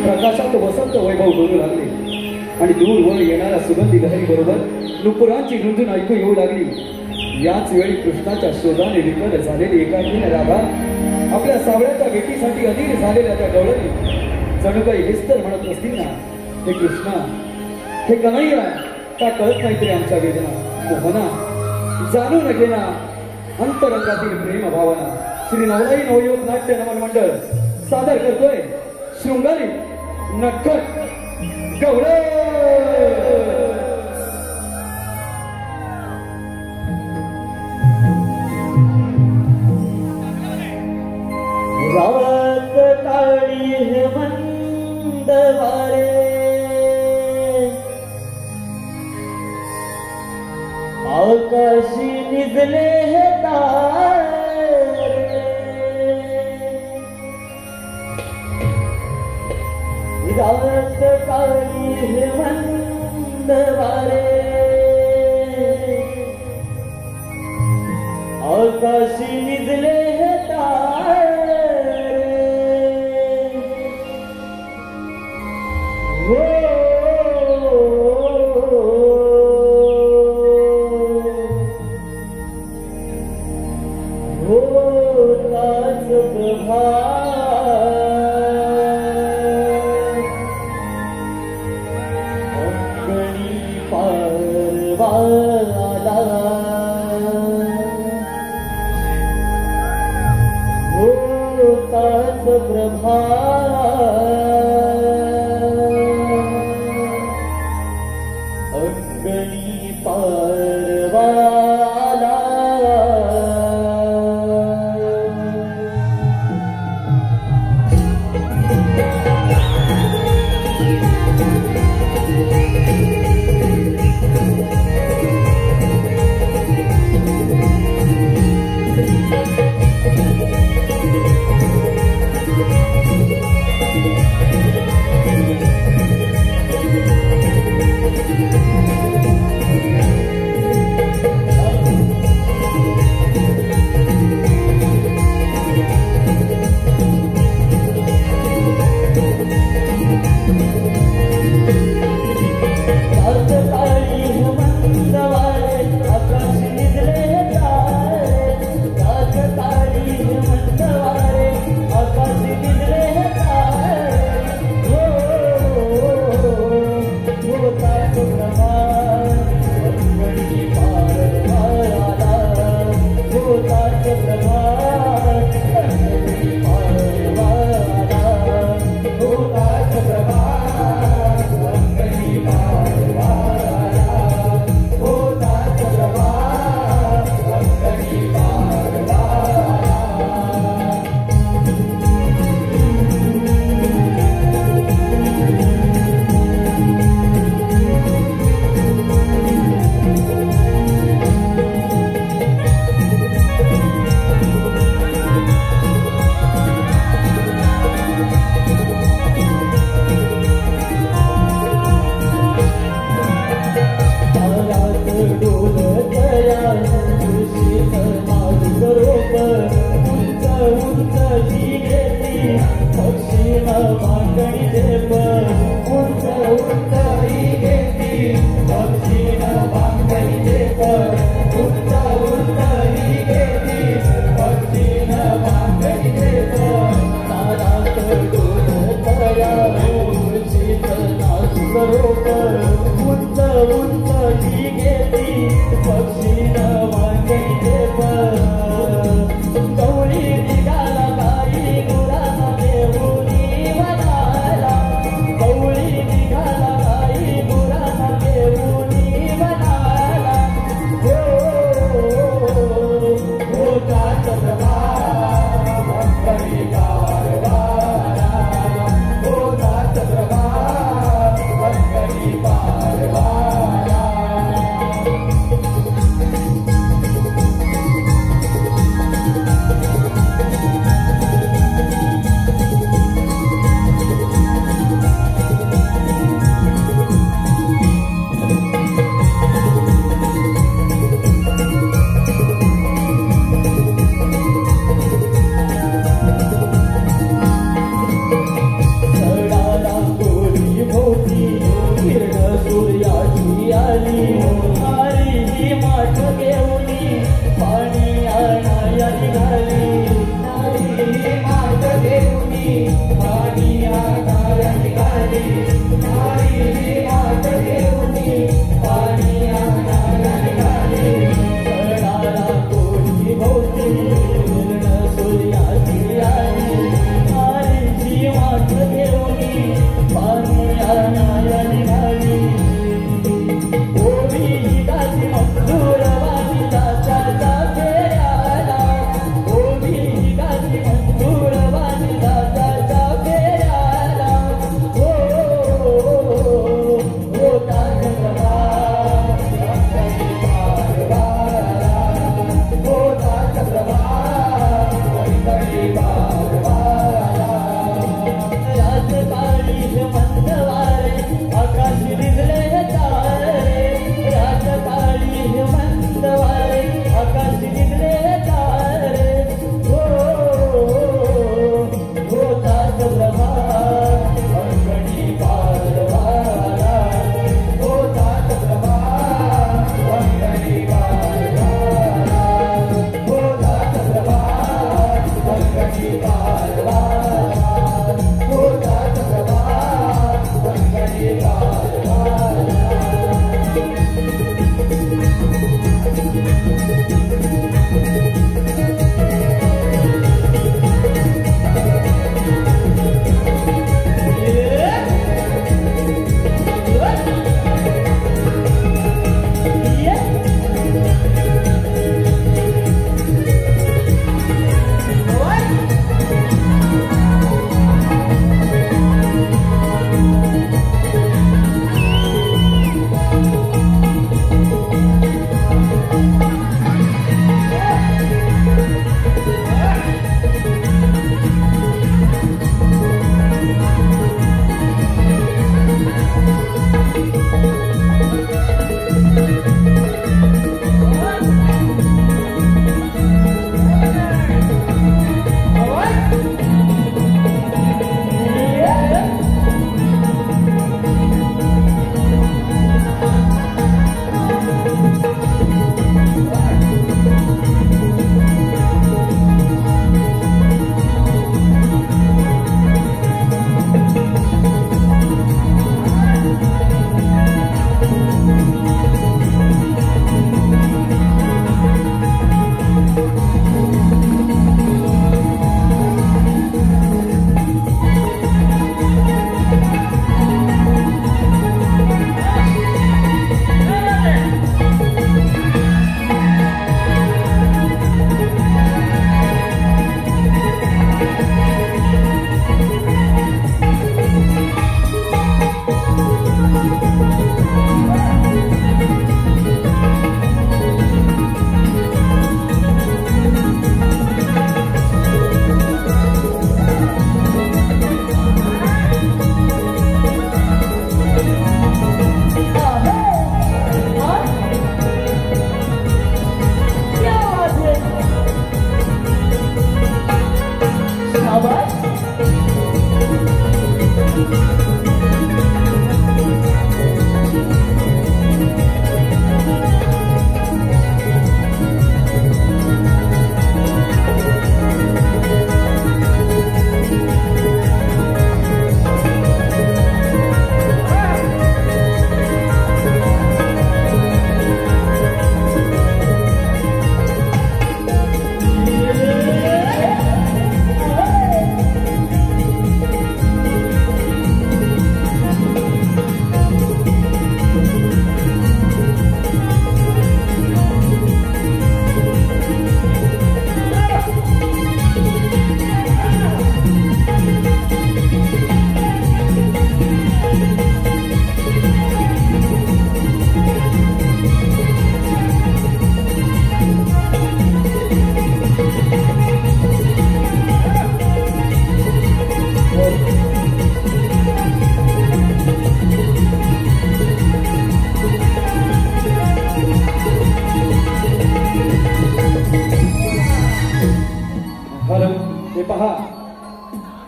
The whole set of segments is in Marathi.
प्रकाशात वसंत वैभव डोलू लागले आणि दूरवर येणाऱ्या सुगंधी लहरी बरोबर नुपुरांची रुंजून ऐकू येऊ लागली. याच वेळी कृष्णाच्या शोधाने विकल झालेली एकाकीन राधा आपल्या सावळ्याच्या भेटीसाठी अधीर झालेल्या त्या गवळणी जणू काही विस्तर म्हणत नसतील ना, हे कृष्णा, हे कन्हैया, का कळत नाही तरी आमच्या वेदना मोहना जाणून घेना अंतरंगातील प्रेम भावना. श्री नवलाई नवयोग नाट्य नमन मंडळ सादर करतोय शृंगारी नटखट गवळ. रात काळी हेमंत वारे आकाशी निजले हे तारे. रात काळी हेमंत वारे आकाशी निजले हे तारे.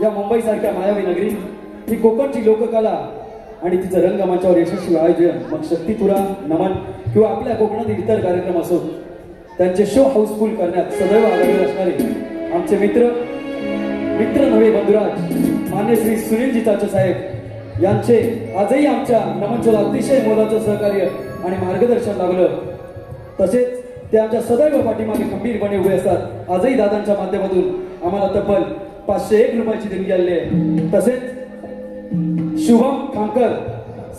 या मुंबई सारख्या मायावी नगरी ही कोकणची लोककला आणि तिचं रंगमंचावर यशस्वी आयोजन मग शक्तिपुरा नमन किंवा आपल्या कोकणातील इतर कार्यक्रम असो त्यांचे शो हाऊसफुल करण्यात सदैव आग्रही असणारे आमचे मित्र मित्र नवे बंधुराज मान्य श्री सुनीलजी चाचा साहेब यांचे आजही आमच्या नमनचोला अतिशय मोलाचं सहकार्य आणि मार्गदर्शन लाभलं. तसेच ते आमच्या सदैव पाठीमागे खंबीरपणे उभे असतात. आजही दादांच्या माध्यमातून आम्हाला तब्बल 501 रुपयाची देणगी आलेली आहे. तसेच शुभम कामकर,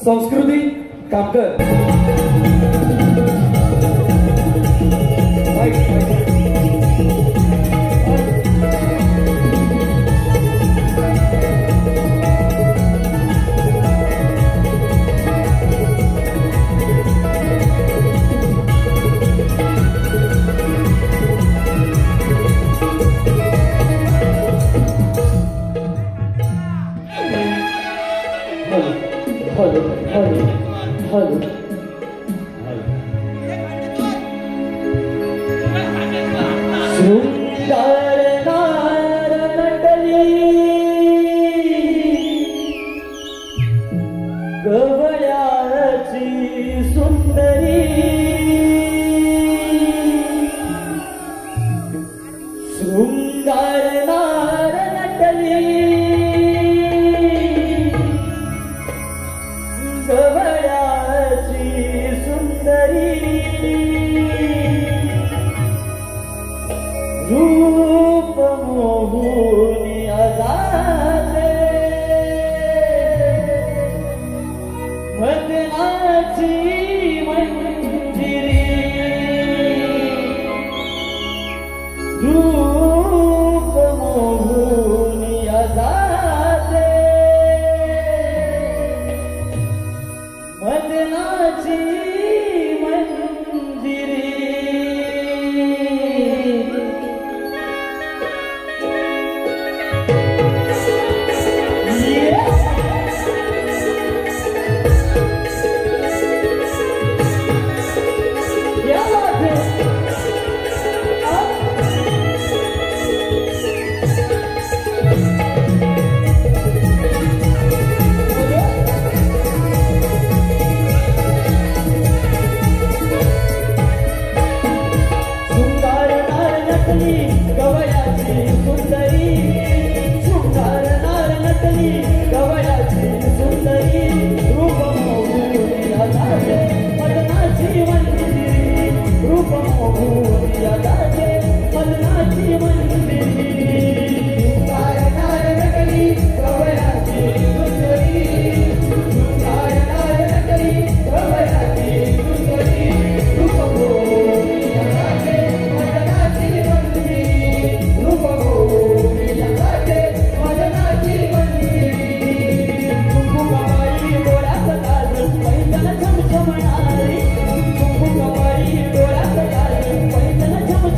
संस्कृती कामकर,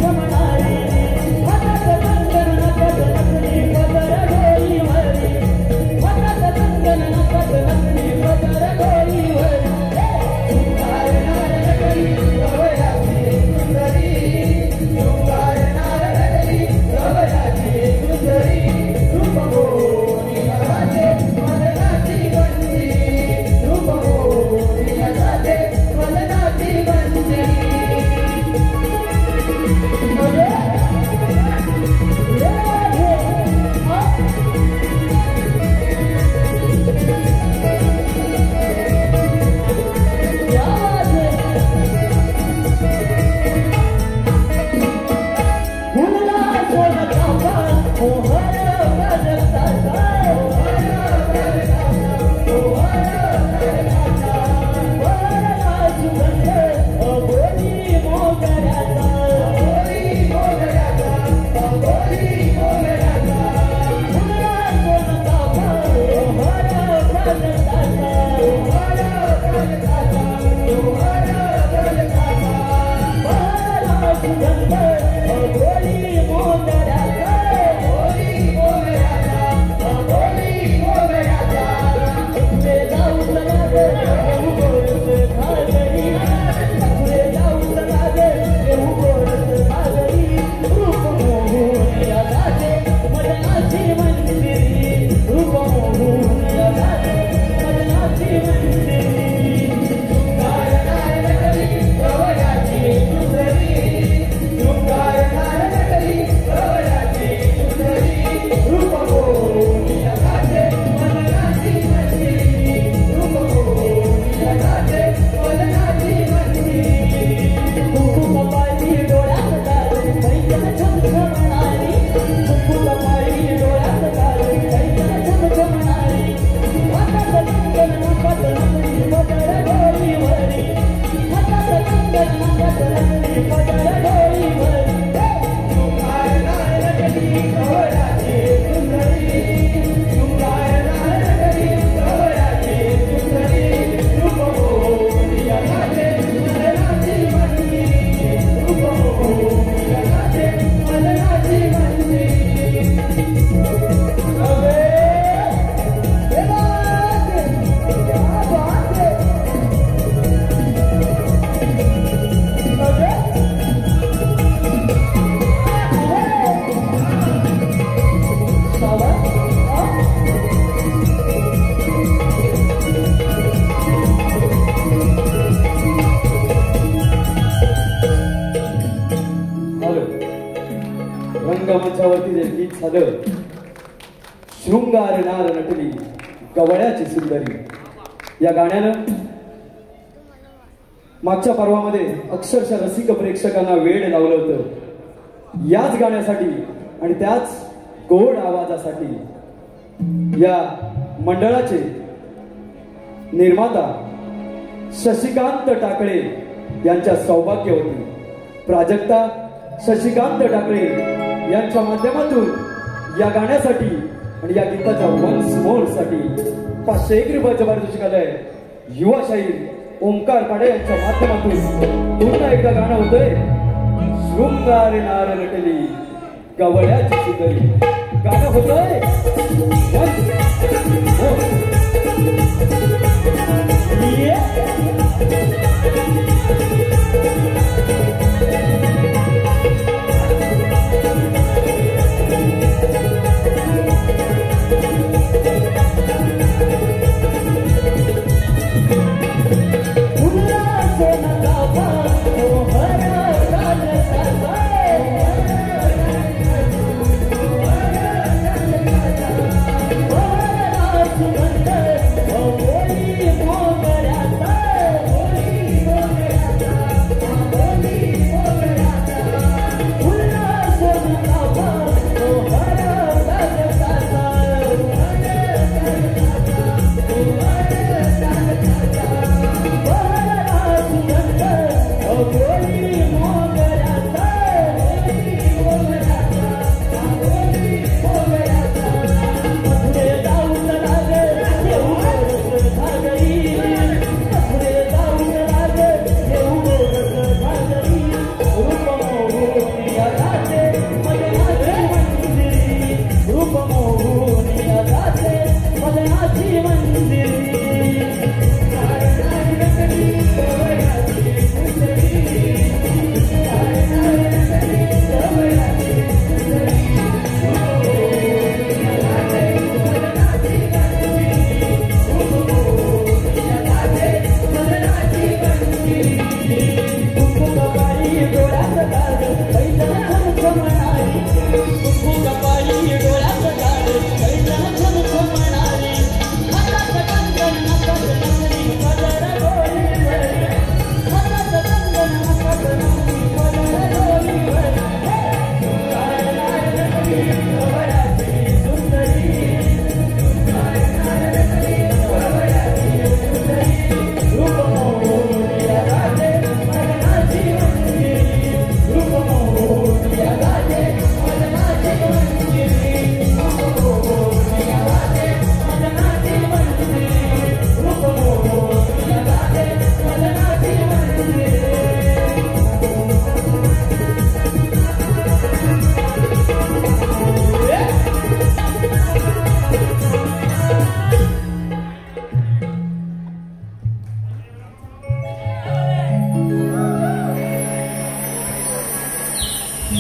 Come on. झालं. शृंगार नार नटली गवळ्याची सुंदरी. या गाण्यानं मागच्या पर्वामध्ये अक्षरशः रसिक प्रेक्षकांना वेळ लावलं होतं. याच गाण्यासाठी आणि त्याच गोड आवाजासाठी या मंडळाचे निर्माता शशिकांत टाकळे यांच्या सौभाग्यवती प्राजक्ता शशिकांत टाकळे यांच्या माध्यमातून या गाण्यासाठी आणि या गीताच्या वन्स मोर साठी 501 रुपये जबरदस्ती आलंय. युवा शाहीर ओंकार पाडे यांच्या माध्यमातून पुन्हा एकदा गाणं होतंय. शृंगार नार नटली गवळ्याची सुंदरी. गाणं होतंय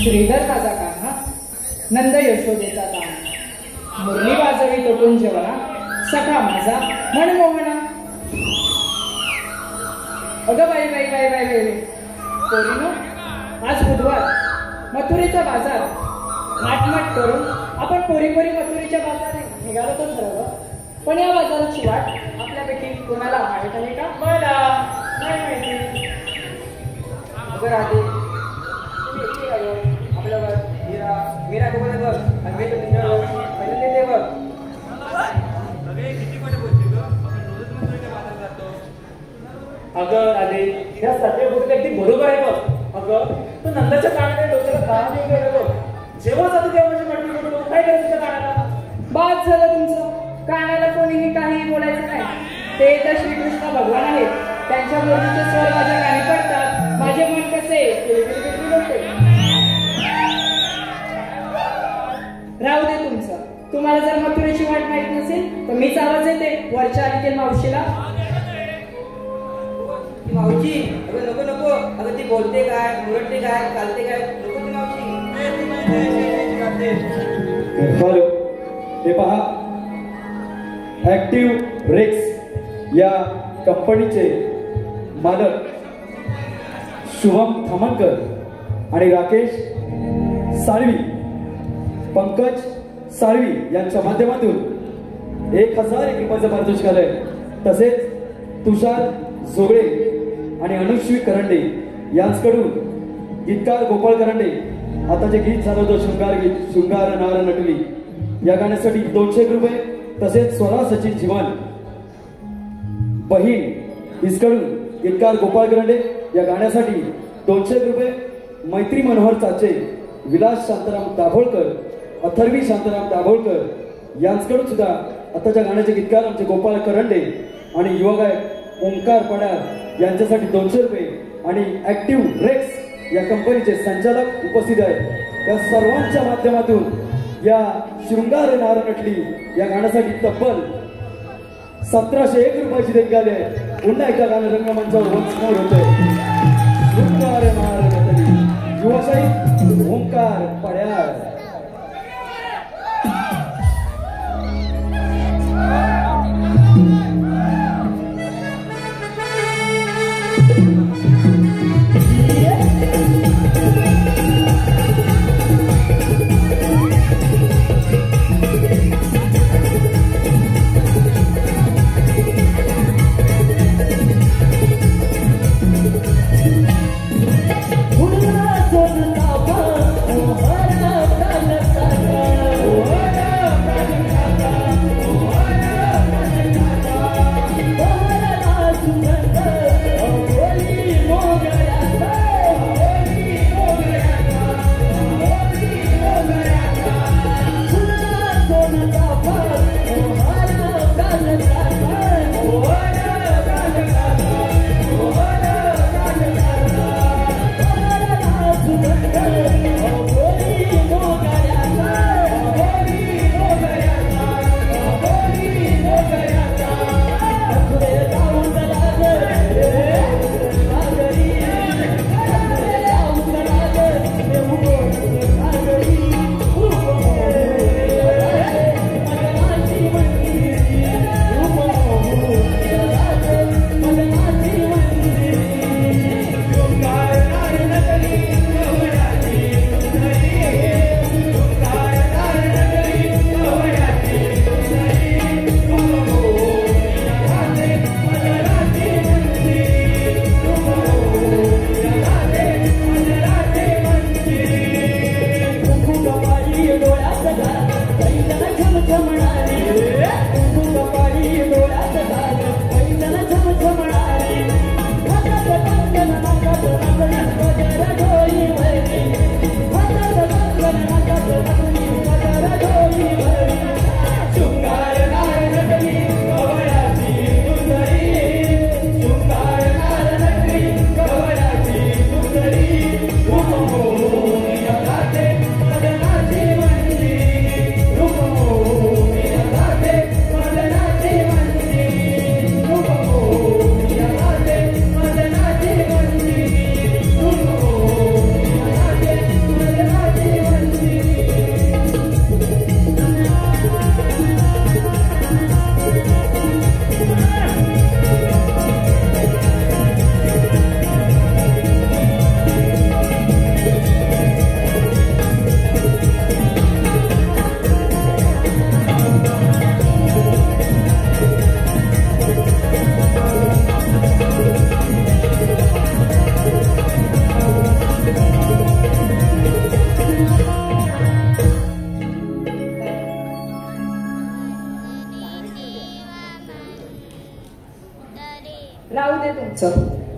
श्रीधर राजा कान्हा नंद यशोदेचा तान मुरली वाजवी तोटून जेवणा सखा माझा मनमोहना. अगं बाई बाई बाई बाई बाई पोरीनो, आज बुधवार मथुरेचा बाजार घाटमाट करून आपण पोरी पोरी मथुरेच्या बाजारात निघालो तर ठरवलं. पण या बाजाराची वाट आपल्यापैकी कोणाला माहित आहे का? मला नाही माहिती. अगं राधे आपल्यावर मीरा गोपाल बघ आणि पहिले बघ. अगं राधे ह्या सगळ्या गोष्टी अगदी बरोबर आहे बघ. अगं तू नंदाच्या कानाने डोक्याला कान देऊन गेला बघ. जेव्हा जातो तेव्हा माझी म्हटली बोलतो काय करायचं तुझ्या कानाला? बाद झालं तुमचं. कानाला कोणीही काही बोलायचं नाही. ते तर श्रीकृष्ण भगवान आहेत. त्यांच्या बोलण्याचे स्वर माझ्या कानी पडतात. माझे मन कसे होते. राहू दे तुमचं. तुम्हाला जर मथुरेची वाट माहित नसेल तर मीच आवाज येते वरच्या आणखी मावशीला. मावशी अगं नको नको. अगं ती बोलते काय, मुरडते काय, चालते काय, नको ती मावशी. हे पहा, ऍक्टिव्ह ब्रेक्स या कंपनीचे मालक शुभम थामणकर आणि राकेश साळवी, पंकज साळवी यांच्या माध्यमातून 1001 रुपयाचं पारितोषिक आलंय. तसेच तुषार जोगळे आणि अनुश्री करंडे यांच्याकडून गीतकार गोपाळ करंडे आता जे गीत झालं होतं शृंगार गीत शृंगार नार नटली या गाण्यासाठी 201 रुपये. तसेच स्वरा सचिन जीवन बहीण हिसकडून गीतकार गोपाळ करंडे या गाण्यासाठी 201 रुपये. मैत्री मनोहर चाचे विलास शांताराम दाभोळकर अथर्वी शांताराम दाभोळकर यांच्याकडून सुद्धा आताच्या गाण्याचे गीतकार आमचे गोपाळ करंडे आणि युवा गायक ओंकार पडार यांच्यासाठी 200 रुपये. आणि ऍक्टिव्ह रेक्स या कंपनीचे संचालक उपस्थित आहेत. या सर्वांच्या माध्यमातून या शृंगार नार नटली या गाण्यासाठी तब्बल 1701 रुपयाची देणगी आली आहे. पुन्हा एकदा गाणं रंगमंचावर वंचमोड होतोय. शृंगार नार नटली युवाशाही ओंकार पड्यार.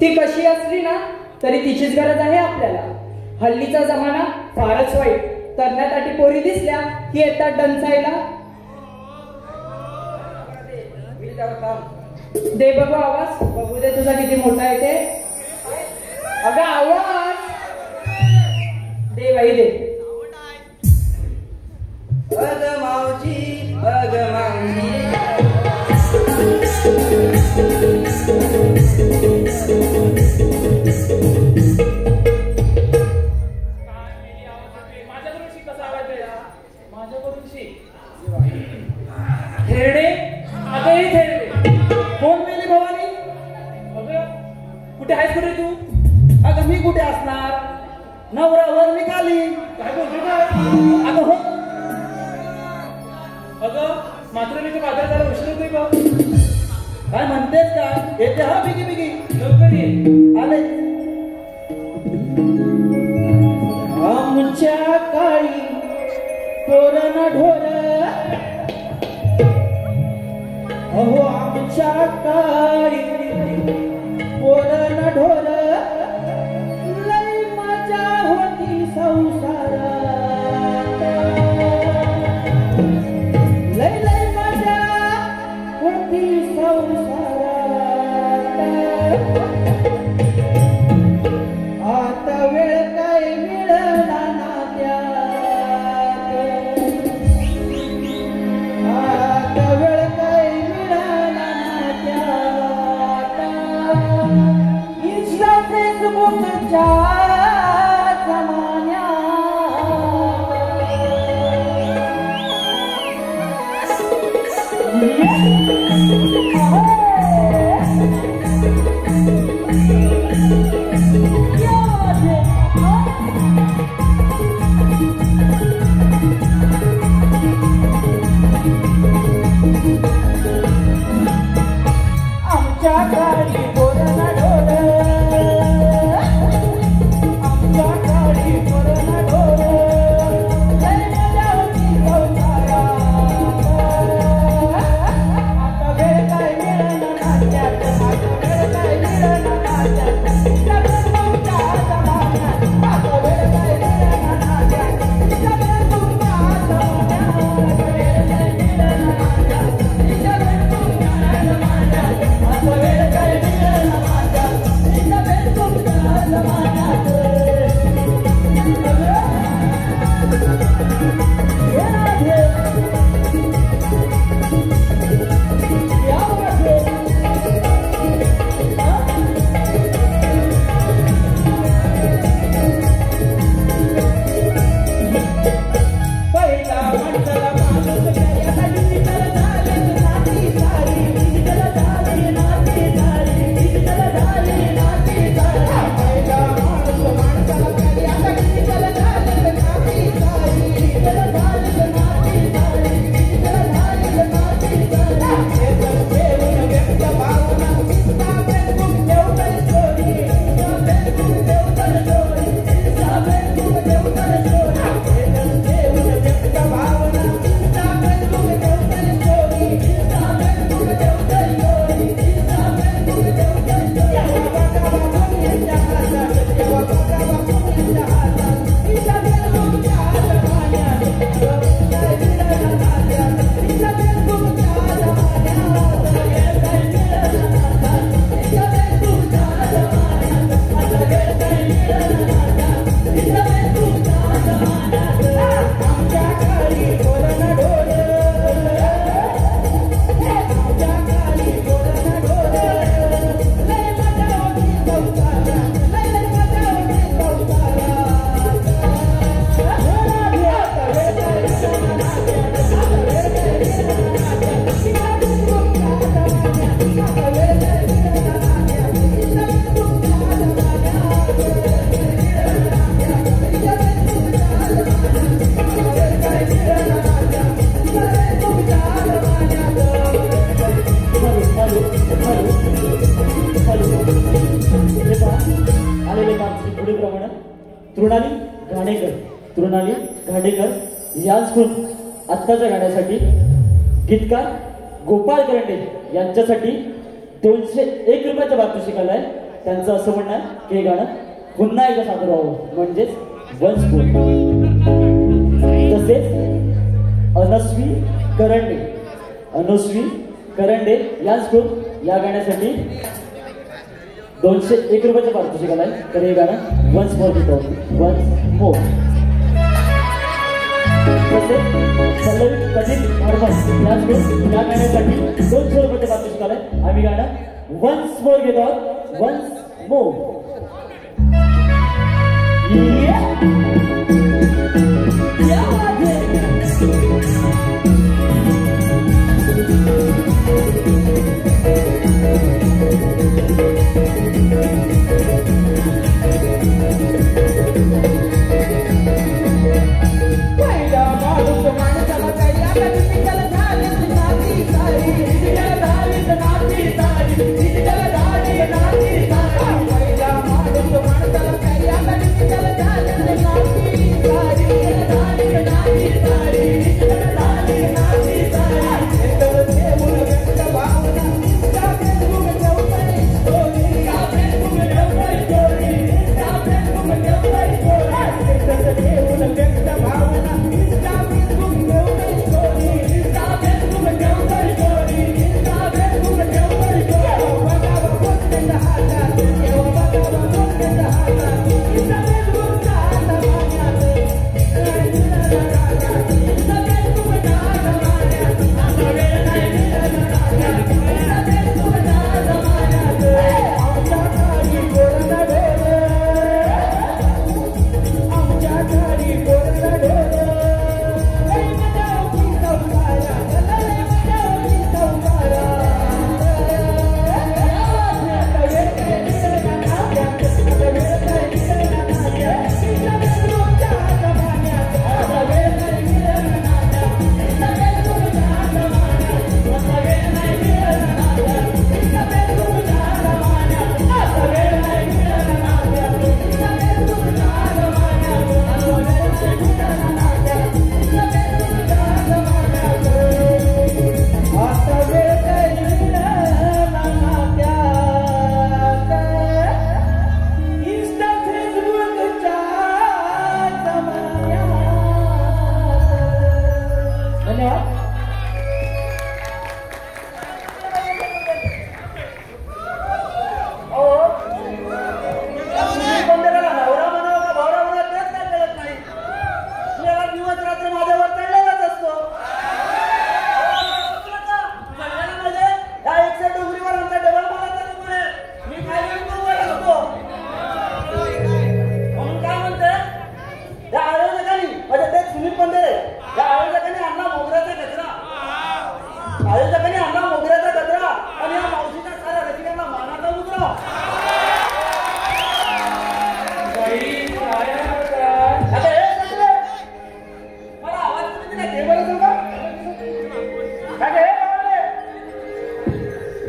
ती कशी असली ना तरी तिचीच गरज आहे आपल्याला. हल्लीचा जमाना फारच वाईट. तरण्यासाठी पोरी दिसल्या की येतात डंचायला. दे बघू आवाज. बघू दे तुझा किती मोठा येते. अगं आवाज दे बाई दे. अग मावशी अग मावशी थेरडे अगं हे थेरडे कोण मेली भवानी? अगं कुठे आहेस कुठे तू? अगं मी कुठे असणार? नवऱ्यावर निघाली. काय बोलतो काय? अगं हो अगं मात्र मी बाजार जायला उशीर होतोय का? काय म्हणतेस का? येते हा बिगी बिगी. लवकर ये. आले. आमच्या काळी तोरण ढोर, अहो आमच्या काळी तोरण ढोर, लय मजा होती संसारात, लय लय मजा होती संसारात. आता वेळ काय मिळाला ना त्यात, आता वेळ काय मिळाला ना त्यात. इंस्टा फेसबुकच्या जमान्यात आमच्या काळी तोरण ढोर, आमच्या काळी तोरण ढोर, लय मजा होती संसारात. आता वेळ काय मिळेना नात्यात, आता वेळ काय मिळेना नात्यात. तुमच्या जमान्यात, आता वेळ काय मिळेना नात्यात. तुमच्या जमान्यात, वेळ काय मिळेना नात्यात. तुमच्या जमान्यात, आता वेळ काय मिळेना नात्यात. तुमच्या जमान्यात. पहिला माणसाला माणूस यासाठी निघाला झाली नाती सारी, निघाला झाली नाती सारी, निघाला झाली नाती सारी. पहिला माणूस माणसाला यासाठी निघाला झाली नाती सारी, निघाला झाली नाती सारी, निघाला झाली नाती सारी. हे तर देऊन व्यक्त भावना, Facebook Devkar story, Facebook Devkar story, Facebook Devkar story. हे तर देऊन व्यक्त भावना, Facebook Devkar story, Facebook Devkar story, Facebook Devkar story. तेव्हा बघावा कोणीच्या हातात, तेव्हा बघावा कोणीच्या हातात. फेसबुकच्या जमान्यात, काय मिळेना नात्यात. फेसबुकच्या जमान्यात, वेळ काय मिळेना नात्यात. फेसबुकच्या जमान्यात, आता वेळ काय मिळेना नात्यात. फेसबुकच्या जमान्यात. आमच्या काळी तोरण ढोर, आमच्या काळी तोरण ढोर, लय मजा होती संसारात, लय लय मजा होती संसारात. आता वेळ काय मिळेना नात्यात, आता वेळ काय मिळेना नात्यात. फेसबुकच्या जमान्यात, आता वेळ काय मिळेना नात्यात. फेसबुकच्या जमान्यात, आलेले माणसे पुढील प्रमाणे तृणाली घाणेकर यांचकडून आत्ताच्या गाण्यासाठी गीतकार गोपाळ करंडे यांच्यासाठी 201 रुपयाचा पारितोषिक आहे. त्यांचं असं म्हणणं आहे की हे गाणं पुन्हा एकदा सादर व्हावं, म्हणजेच वन्स मोर. तसेच अनुश्री करंडे यांचकडून या गाण्यासाठी 201 रुपयाचं पारितोषिक आहे. तर हे गाणं वन्स मोर घेतो, वन्स मोर. तसेच पल्लवी कठीण हरमन यांचकडून या गाण्यासाठी 200 रुपयाचं पारितोषिक आहे. आम्ही गाणं वन्स मोर घेतो आहोत, वन्स मोर. पहिला माणूस माणसाला काय याला किती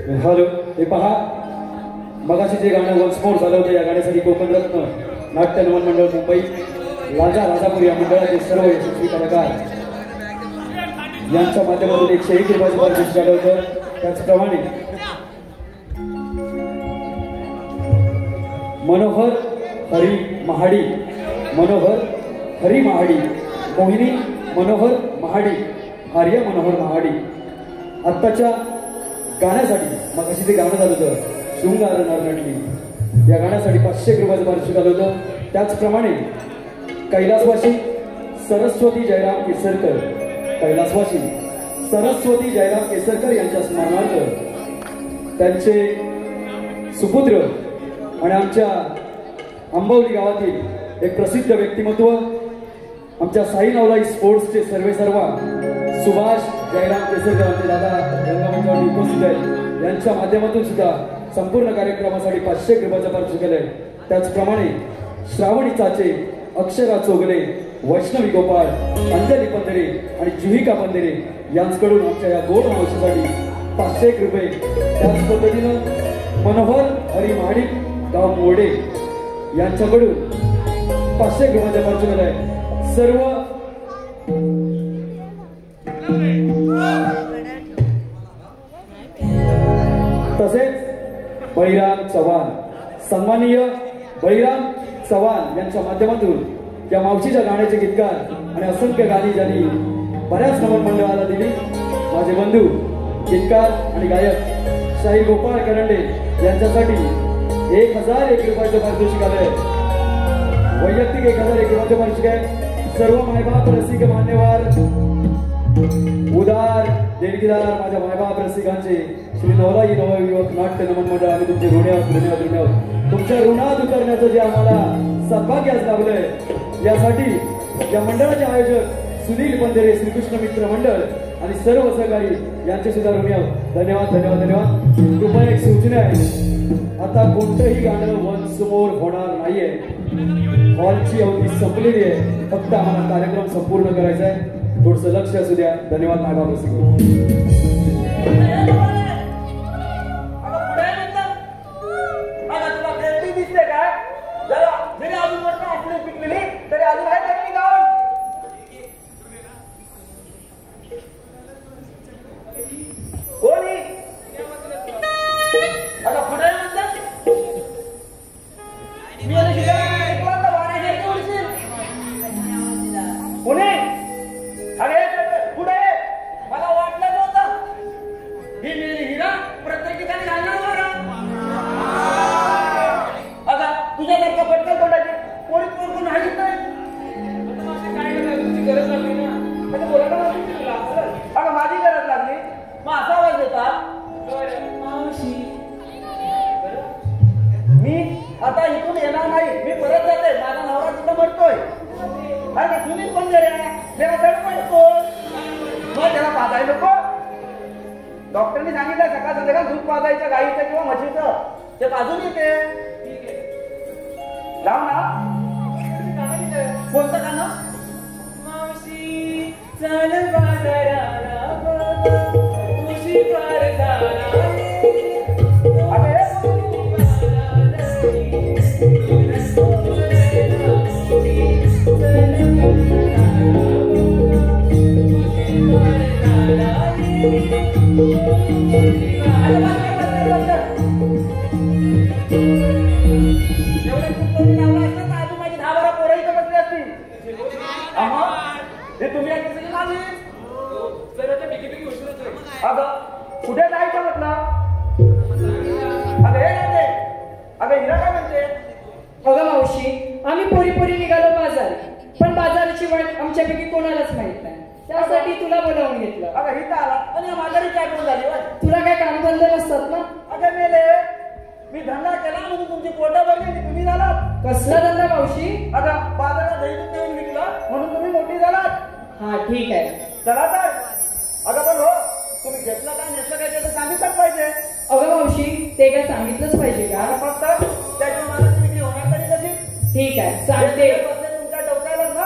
हॅलो, हे पहा, मगाशी जे गाणं वन्स मोर झालं होतं, या गाण्यासाठी कोकण रत्न नाट्य नमन मंडळ मुंबई, राजा राजापूर या मंडळाचे सर्व यशस्वी कलाकार यांच्या माध्यमातून 101 रुपयाचं पारितोषिक झालं होतं. त्याचप्रमाणे मनोहर हरी महाडी, मनोहर हरी महाडी, मोहिनी मनोहर महाडी, आर्य मनोहर महाडी आत्ताच्या गाण्यासाठी, मगाशी ते गाणं झालं होतं शृंगार नरनटली, या गाण्यासाठी 500 रुपयाचं पारितोषिक आलं होतं. त्याचप्रमाणे कैलासवासी सरस्वती जयराम केसरकर, कैलासवासी सरस्वती जयराम केसरकर यांच्या स्मरणार्थ त्यांचे सुपुत्र आणि आमच्या आंबवली गावातील एक प्रसिद्ध व्यक्तिमत्व, आमच्या साई नवलाई स्पोर्ट्सचे सर्वेसर्वा सुभाष जयराम केसरकर आमचे दादा रंगमंचावरती उपस्थित आहेत, यांच्या माध्यमातून सुद्धा संपूर्ण कार्यक्रमासाठी 500 रुपयाचं पारितोषिक आलंय. त्याचप्रमाणे श्रावणी चाचे, अक्षरा चोगले, वैष्णवी गोपाळ, अंजली पंधरे आणि जुहिका पंधरे यांच्याकडून आमच्या या गोड मावशीसाठी 501 रुपये. त्याच पद्धतीनं मनोहर हरी महाडी गाव मोडे यांच्याकडून 500 रुपयाचं पारितोषिक आलंय. सर्व तसेच बळीराम चव्हाण, सन्माननीय बळीराम चव्हाण यांच्या माध्यमातून या मावशीच्या गाण्याचे गीतकार आणि असंख्य गाणी ज्यांनी बऱ्याच नमन मंडळाला दिली, माझे बंधू गीतकार आणि गायक शाही गोपाळ करंडे यांच्यासाठी 1001 रुपयाचं पारितोषिक आलंय. वैयक्तिक 1001 रुपयाचं पारितोषिक आहे. सर्व मायबाप रसिक मान्यवर उदार देणगीदार माझ्या मायबाप रसिकांचे श्री नवलाई नवयुवक नाट्य नमन मंडळ, आम्ही तुमचे ऋणात तुमच्या ऋणात उतरण्याचं जे आम्हाला सद्भाग्य आज लाभलंय, यासाठी या मंडळाचे आयोजक सुनील पंधरे, श्रीकृष्ण मित्र मंडळ आणि सर्व सहकारी यांचे सुद्धा ऋणी आहोत. धन्यवाद धन्यवाद धन्यवाद. कृपया एक सूचना आहे, आता कोणतंही गाणं वन्स मोर होणार नाहीये. हॉलची अवधी संपलेली आहे, फक्त आम्हाला कार्यक्रम संपूर्ण करायचा आहे. थोडंसं लक्ष असू द्या. धन्यवाद मायबाप दिसते काय जरा जरी अजून वर्ष असली पिकलेली तरी अजून आहे का गावात? कोणी आता पुढे म्हणतात मी आता शिकायला वाण्याचे उडशील पुणे. अरे पुढे मला वाटलं नव्हतं ही मेरी हिरा प्रत्येक ठिकाणी घालणार बरं. आता तुझ्यासारखा पटकन तोंडाची कोणी कोण हाजीत नाही. तुझी गरज लागली ना बोलायला अगं माझी गरज लागली मग असा आवाज देतात. मी आता इथून येणार नाही, मी परत जाते. माझा नवरा तिथं मरतोय. अरे तुम्ही पण पडतो मग त्याला पाजायला नको. डॉक्टरनी सांगितलं सकाळ संध्याकाळ दूध पाजायचं गाईचं किंवा म्हशीचं, ते पाजून येते. लाव ना. कोणतं गाणं? मावशी चल बाजाराला तुझी पार झाला. अरे कुठे जायचं म्हटलं? अगं हे नाही, अगं हिरा काय म्हणते? अगं मावशी, आम्ही पोरी पोरी निघालो बाजार, पण बाजाराची वाट आमच्यापैकी कोणालाच माहित नाही. त्यासाठी तुला बोलावून घेतलं. अगं हिता आला आणि माझ्याही काय करून झाली. तुला काय कामधंदे नसतात ना? अगं मेले, मी धंदा केला म्हणून तुमची पोटा भरली आणि तुम्ही झाला. कसला धंदा मावशी? अगं बाजारात दही दूध नेऊन विकलं म्हणून तुम्ही मोठी झालात. हा ठीक आहे. चला तर. अगं पण हो, तुम्ही घेतलं काय नेसलं काय ते सांगितलंच पाहिजे. अगं मावशी, ते काय सांगितलंच पाहिजे का? फक्त त्याची मालाची विक्री होणार तरी कशी? ठीक आहे, सांगते. तुमच्या डोक्याला ना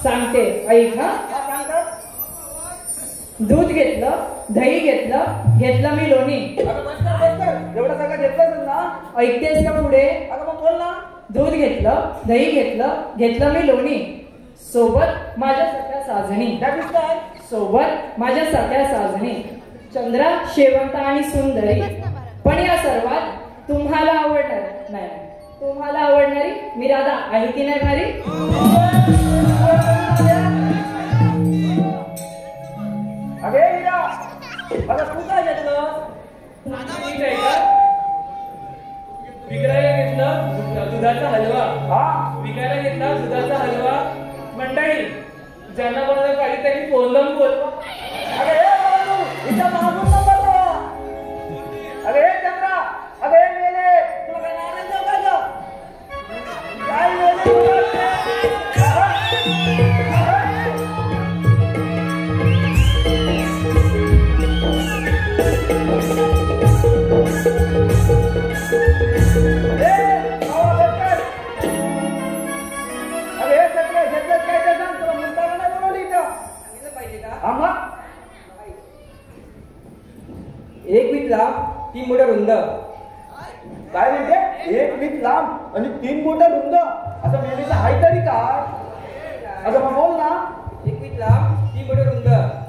सांगते, ऐक. हा, सांगतात. दूध घेतलं, दही घेतलं घेतलं मी लोणी. अगं बस कर एवढं सगळं घेतलंच ना. ऐकतेस का पुढे? अगं मग बोल ना. दूध घेतलं दही घेतलं घेतलं मी लोणी. सोबत माझ्या सख्या साजणी. काय काय सोबत माझ्या सख्या साजणी. चंद्रा शेवंत आणि सुंदरी. पण या सर्वात तुम्हाला आवडणार नाही तुम्हाला आवडणारी मी राधा आहे की नाही भारी? अगे हीरा अगं तू काय घेतलं? विकायला घेतलं दुधाचा हलवा. हा विकायला घेतला दुधाचा हलवा. मंडळी ज्यांना कोणाला पाहिजे त्यांनी फोन लावून बोलवा. अगं हे बाबू हिचा मागून नंबर लावा. अगं हे चंद्रा अगं हे मेले तुला काय नाराज जाऊ काय गं? काय मेले एक वीट लांब 3 बोटं रुंद. काय म्हणते? 1 वीट लांब आणि 3 बोटं रुंद असं मेलीचं आहे तरी काय? अगं मग बोल ना. एक वीट लांब 3 बोटं रुंद.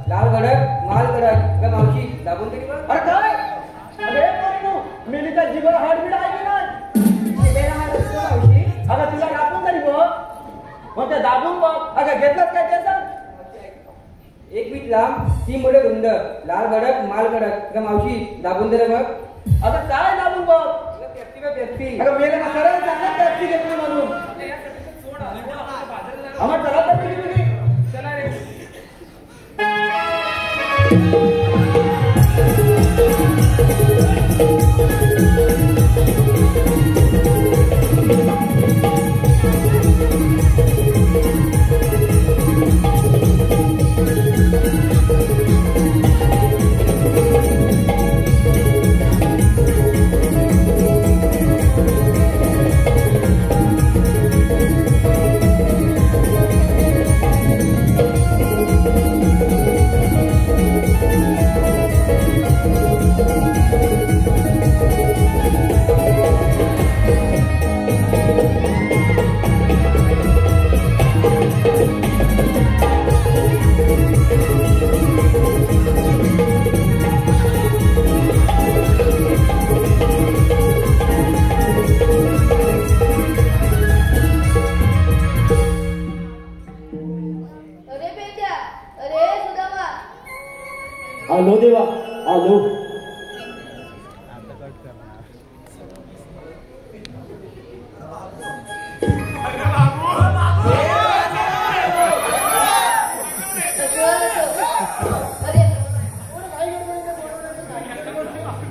लाल भडक माल कडक का मावशी दाबून तरी बघ. अरे काय? अरे तू मेलीचा जिगर हाडबीड आहे की नाही? जिभेला हात असतो मावशी. अगं तुला दाबून तरी बघ. मग ते दाबून बघ. अगं घेतलंच काय ते सांग. एक वीट लांब 3 बोटं रुंद. लाल भडक माल कडक का मावशी दाबून तरी बघ. अगं काय दाबून बघ. पेप्सी का पेप्सी. अगं मेले ना सरळ चांगला टॅक्सी घेतली म्हणून. आम्हाला चला तर किती चला रे. आलो देवा आलो.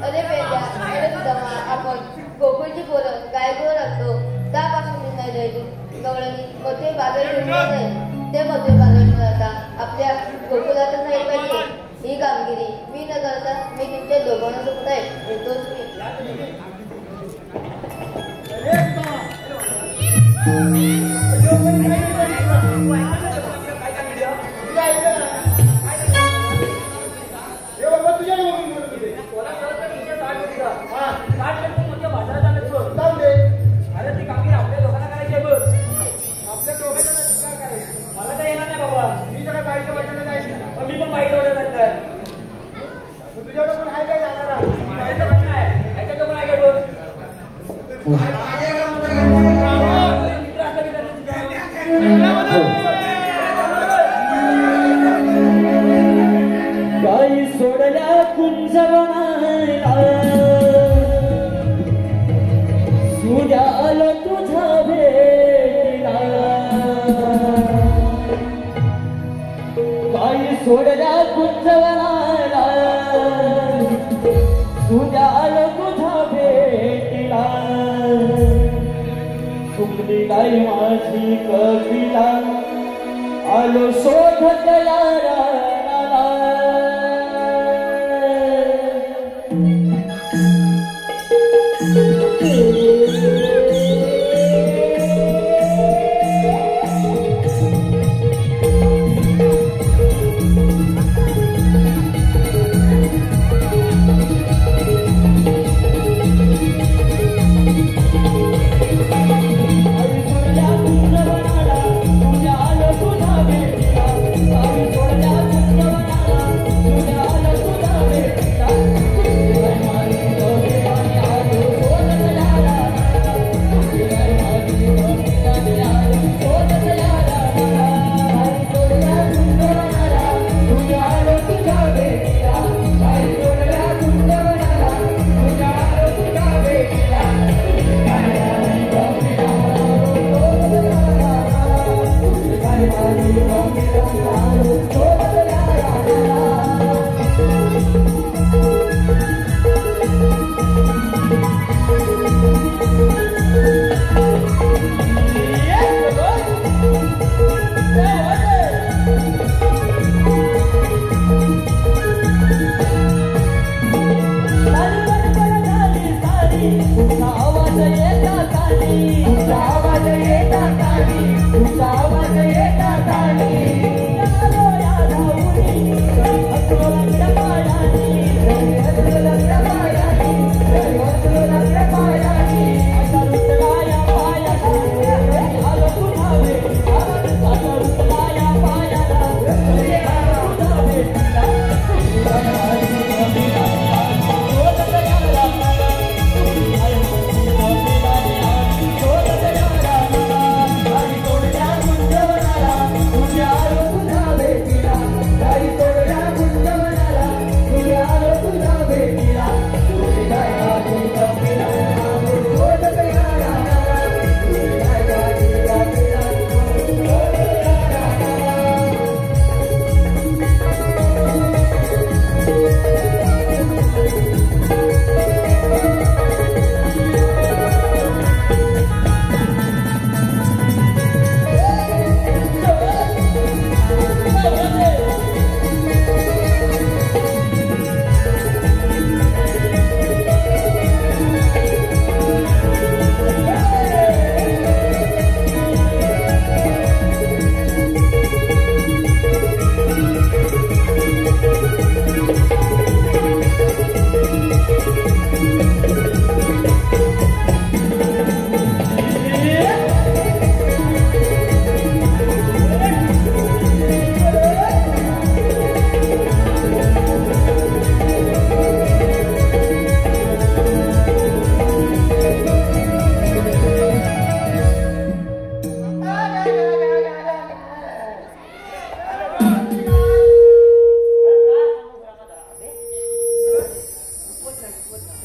अरे बेटा अरे सुदामा आपण गोकुळची पोरं काय बोल असतो त्यापासून नाही जायची गवळणी मोठे बाजार घेऊन नाही ते मोठे बाजार घेऊन आता आपल्या गोकुळातच नाही पाहिजे ही कामगिरी मी न करता मी तुमच्या दोघांना चुकताय येतोच गाई सोडल्या कुंजवनाला सूर्या आलो तुझा भेटीला गाई सोडल्या कुंजवनाला सूर्या आलो तुझा भेटीला सुकली गाई माझी कपिला आलो शोधत यारा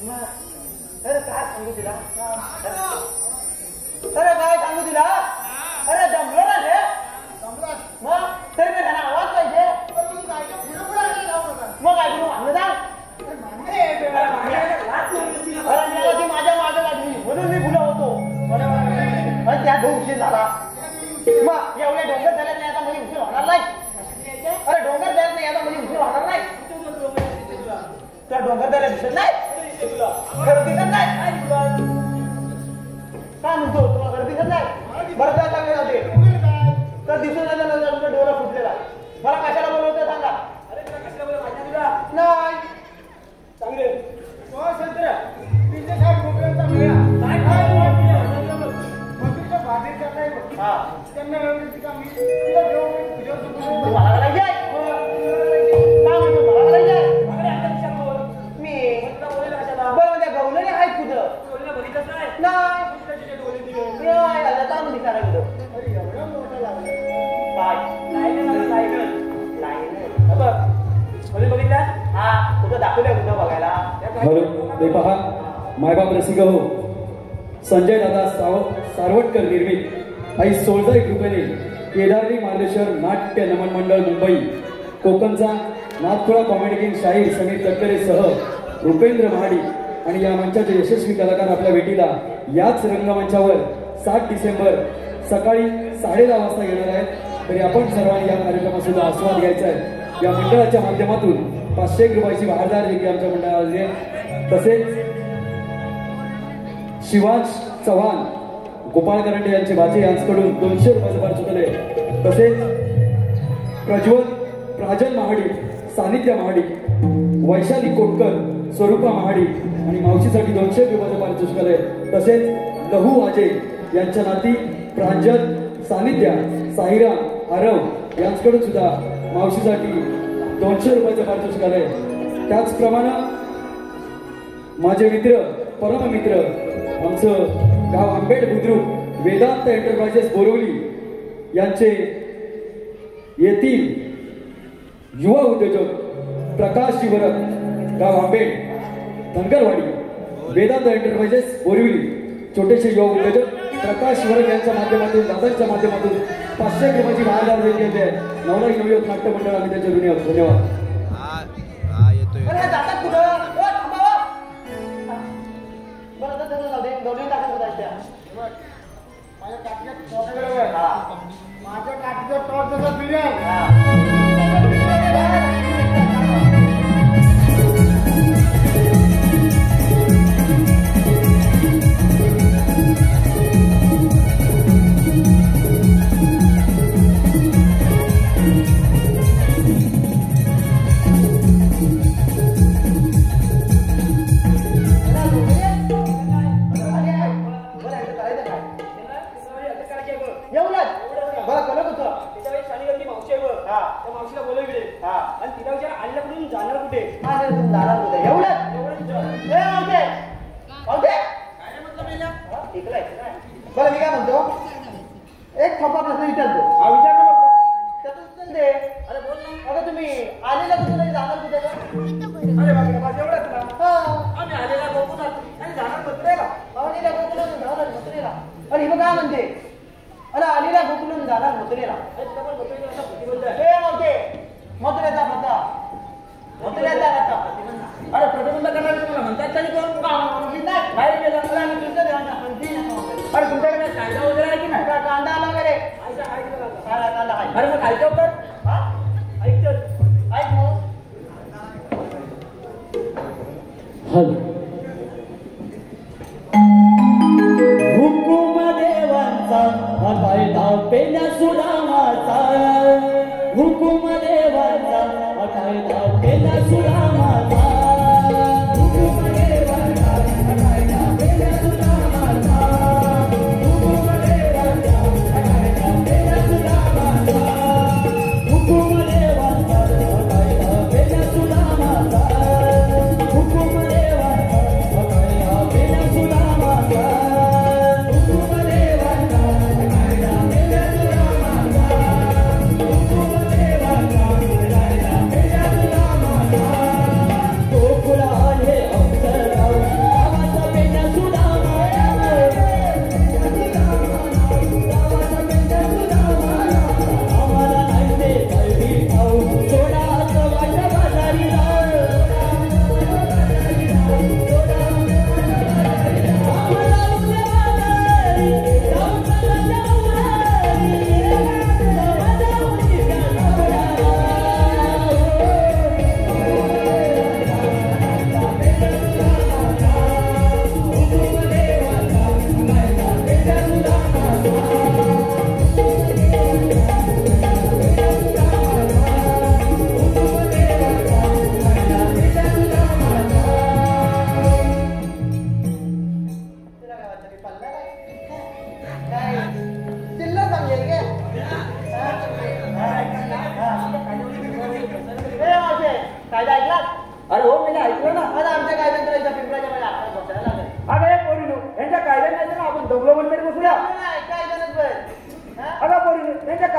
अरे काय सांगू तिला अरे काय सांगू तिला अरे जमलं ना रे मग तरी मी त्यांना आवाज पाहिजे मग काय करू आणलं जा अरे माझ्या मागे लागली म्हणून मी भुला होतो आणि त्या उशीर झाला मग एवढे डोंगर झाल्यात नाही आता म्हणजे उशीर होणार नाही अरे डोंगर झाल्यात नाही आता म्हणजे उशीर होणार नाही त्या डोंगर झाल्या दिसत नाही खरं दिसत नाही काय म्हणतो तुला खरं दिसत नाही बरं त्या चांगले जाते तर दिसून तुझा डोळा फुटलेला मला कशाला बोलवतं सांगा अरे तुला कशाला बोलवतं नाही चांगले हॅलो ते पहा मायबाप रसिक हो संजय दादा सारवटकर निर्मित आई 16 रुपयाने केदारनी मार्लेश्वर नाट्य नमन मंडळ मुंबई कोकणचा नागपुरा कॉमेडी किंग शाहीर समीर तटकरेसह रुपेंद्र महाडी आणि या मंचाचे यशस्वी कलाकार आपल्या भेटीला याच रंगमंचावर 7 डिसेंबर सकाळी 10:30 वाजता येणार आहेत. तरी आपण सर्वांनी या कार्यक्रमासुद्धा आस्वाद घ्यायचा आहे. या मंडळाच्या माध्यमातून 500 रुपयाची बाहेरदार देखील आमच्या मंडळाला तसेच शिवांश चव्हाण गोपाळ करंडे यांचे भाचे यांच्याकडून 200 रुपयाचे पारितोषिक आहे. तसेच प्रज्वल प्राजल महाडी सानिध्य महाडी वैशाली कोटकर स्वरूपा महाडी आणि मावशीसाठी 200 रुपयाचे पारितोषिक आहे. तसेच लहू वाजे यांच्या नाती प्रांजल सानिध्या साहिरा आरव यांच्याकडून सुद्धा मावशीसाठी 200 रुपयाचे पारितोषिक आहे. त्याचप्रमाणे माझे मित्र परममित्र आमचं गाव आंबेड बुद्रुक वेदांत एंटरप्राइजेस बोरवली यांचे येथील युवा उद्योजक प्रकाश शिवरत गाव आंबेड धनगरवाडी वेदांत एंटरप्राइजेस बोरवली छोटेसे युवा उद्योजक प्रकाश शिवरत यांच्या माध्यमातून दादांच्या माध्यमातून 500 रुपयाची बाहेरदार देखील आहे. नवराई नवयुवक नाट्य मंडळ आम्ही त्याच्या धन्यवाद. माझ्या काठीचं टॉर्च जसं फिरेल बरं मी काय म्हणतो एक थोपा प्रश्न विचारतो हा विचार त्यातून दे अरे बोल ना अगं तुम्ही आलेला कुठे नाही जाणार कुठे अरे बाबा एवढंच ना आम्ही आलेला गोकुळात आणि जाणार मथुरेला आलेला गोकुळातून जाणार मथुरेला आणि मग काय म्हणते अरे आलेला गोकुळातून जाणार मथुरेला मथुरेचा पत्ता मथुरेचा पत्ता अरे प्रतिबंध करणारे तुम्हाला म्हणतात तरी कोण बाहेर गेला आम्ही तुमच्या देवांना अरे तुमच्याकडे कायदा वगैरे आहे की नाही कांदा वगैरे कांदा आहे अरे मग ऐकव तर ऐक मग हुकुम देवांचा कायदा पेल्या सुदामाचा हुकुम देवांचा कायदा पेल्या सुदामाचा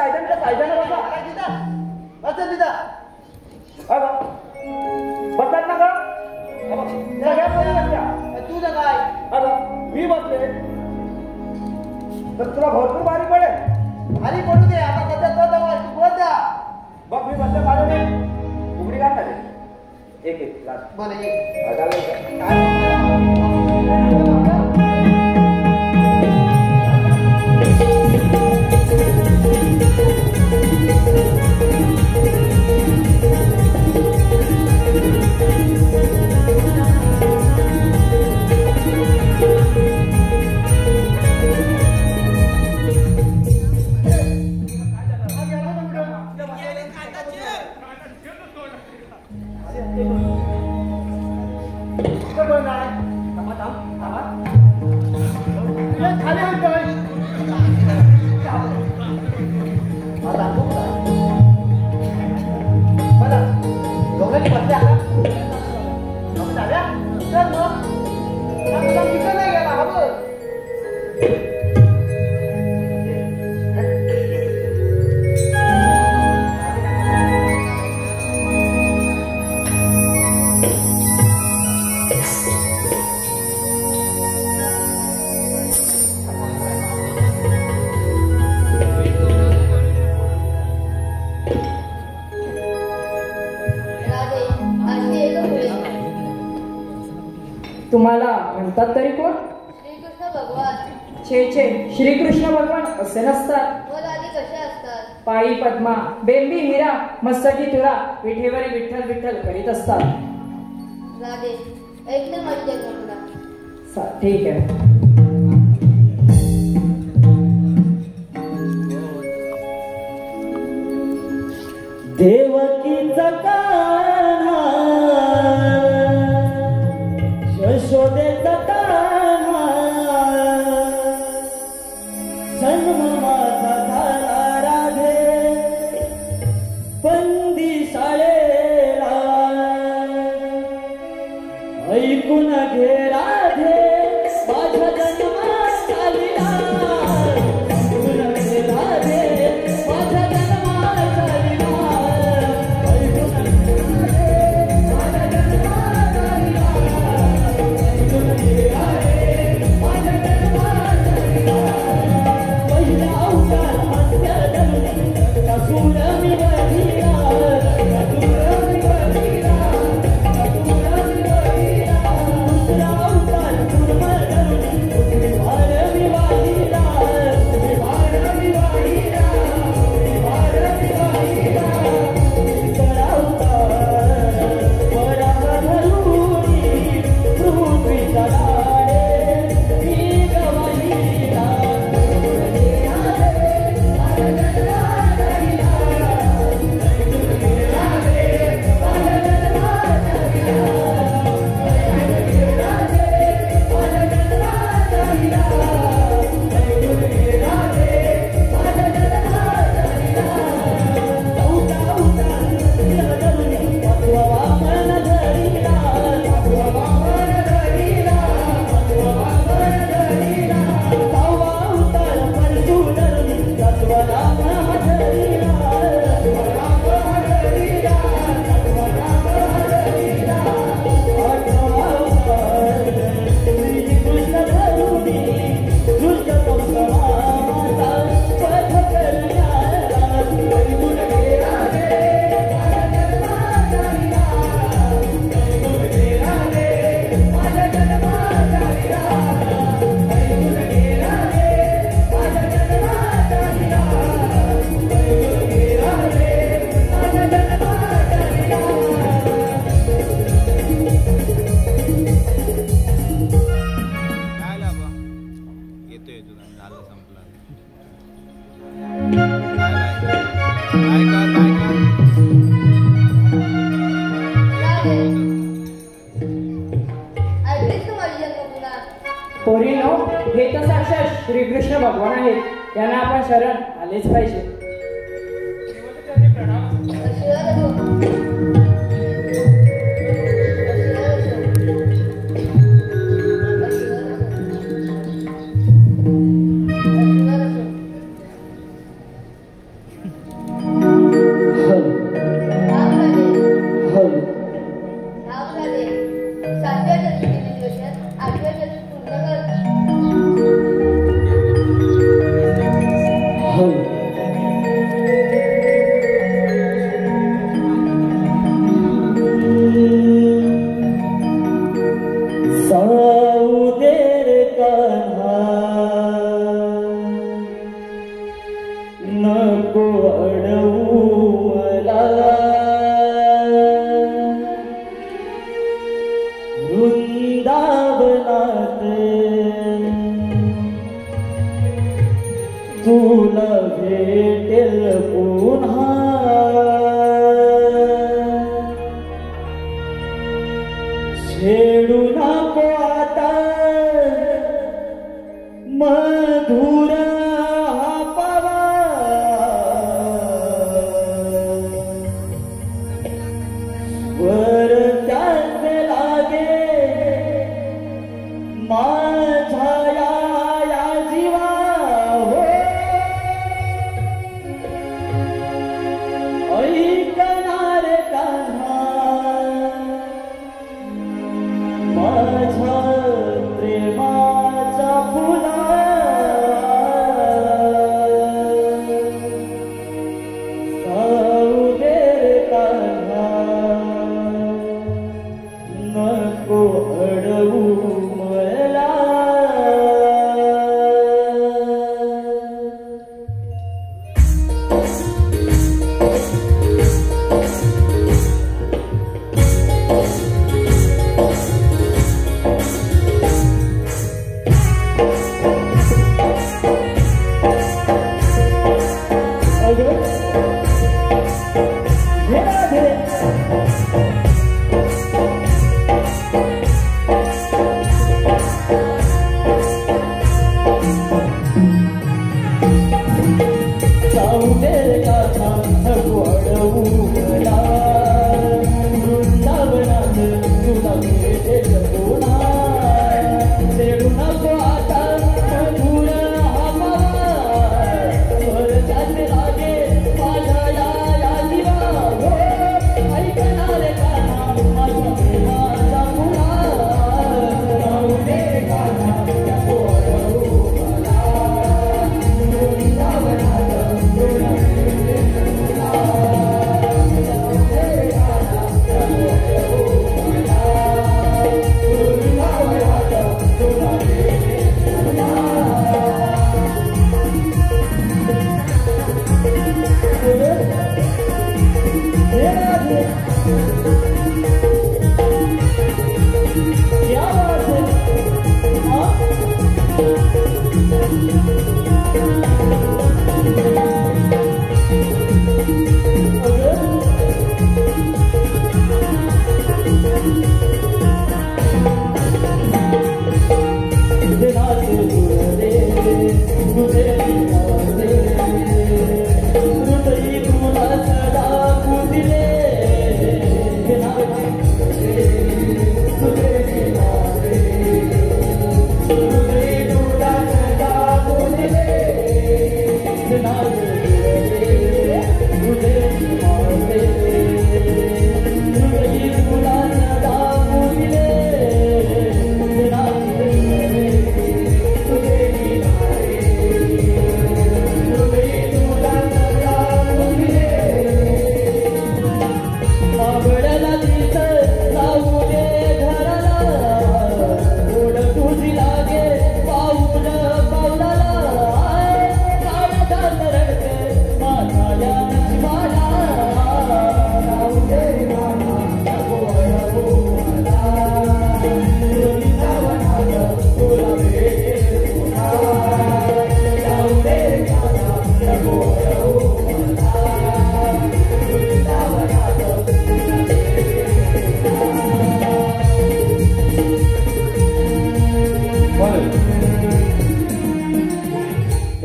सायदांच्या सायदाला बसा बसा तिथं बसतात ना का तुझं काय मी बसले तर तुला भरपूर भारी पडेल भारी पडू दे आता सध्या तो जवळ तू बोल द्या बघ मी बसले माझ्या उघडी काढ ना एक लास्ट तुम्हाला म्हणतात तरी कोण? श्रीकृष्ण भगवान. छे छे, श्रीकृष्ण भगवान असे नसतात. बोल आधी कसे असतात? पायी पद्मा, बेंबी मीरा, मस्तकी तुरा, विठेवरी विठ्ठल विठ्ठल करीत असतात. राधे एकदम माझी जन्मपुरा. ठीक आहे. देवकीचा कान्हा, यशोदेचा कान्हा, जन्म माझा झाला राधे बंदी शाळेला. ऐकून घे राधे माझ्या जन्मात आलीला. ऐकून घे राधे माझ्या जन्मात आलीला. पोरीनो, हे तर साक्षात श्रीकृष्ण भगवान आहेत. त्यांना आपण शरण आलेच पाहिजे. दर्शन आठव्या जन्मी पूर्ण कर. साऊदेर कान्हा नको अडवू मला वृंदावनात तुला भेटेल पुन्हा छेडू नको आता मधुर हा पवन वर त्याच लागे माझ्या या जीवा हो ऐकणार कान्हा माझ्या प्रेमाचा फुला साऊदेर कान्हा नको अडवू मला.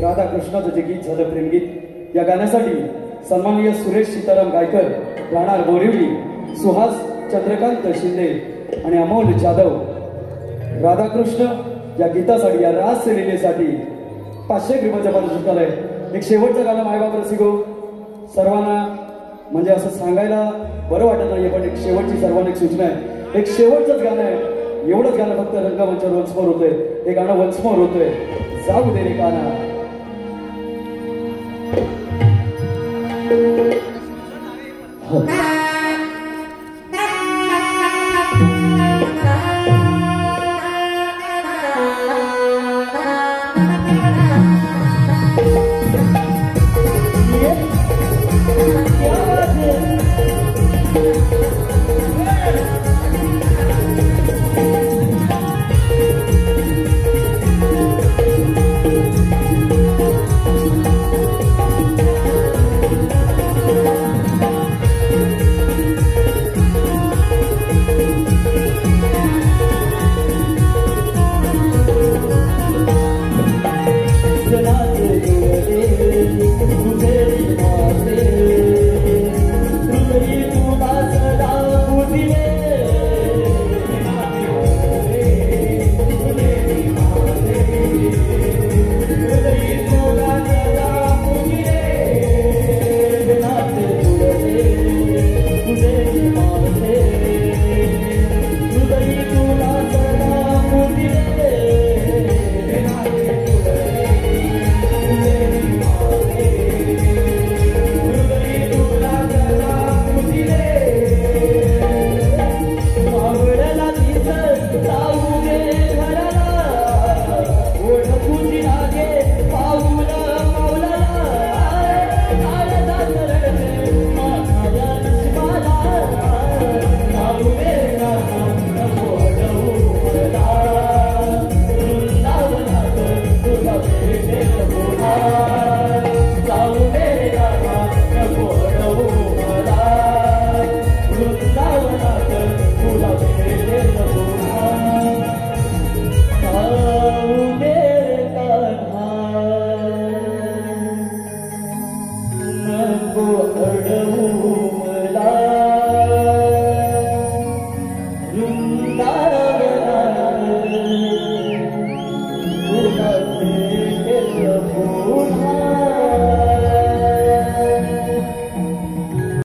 राधाकृष्णाचं जे गीत झालं प्रेमगीत, या गाण्यासाठी सन्माननीय सुरेश सीताराम गायकर, राहणार बोरिवली, सुहास चंद्रकांत शिंदे आणि अमोल जाधव, राधाकृष्ण या गीतासाठी, या रास लीलेसाठी 500 रुपयाचं पारितोषिक आलंय. एक शेवटचं गाणं मायबाप रसिको, सर्वांना म्हणजे असं सांगायला बरं वाटत नाहीये, पण एक शेवटची सर्वांना एक सूचना आहे, एक शेवटचंच गाणं आहे. एवढंच गाणं फक्त रंगमंचावर वंचमोर होतोय. हे गाणं वंचमोर होतोय. जाऊ दे रे काना.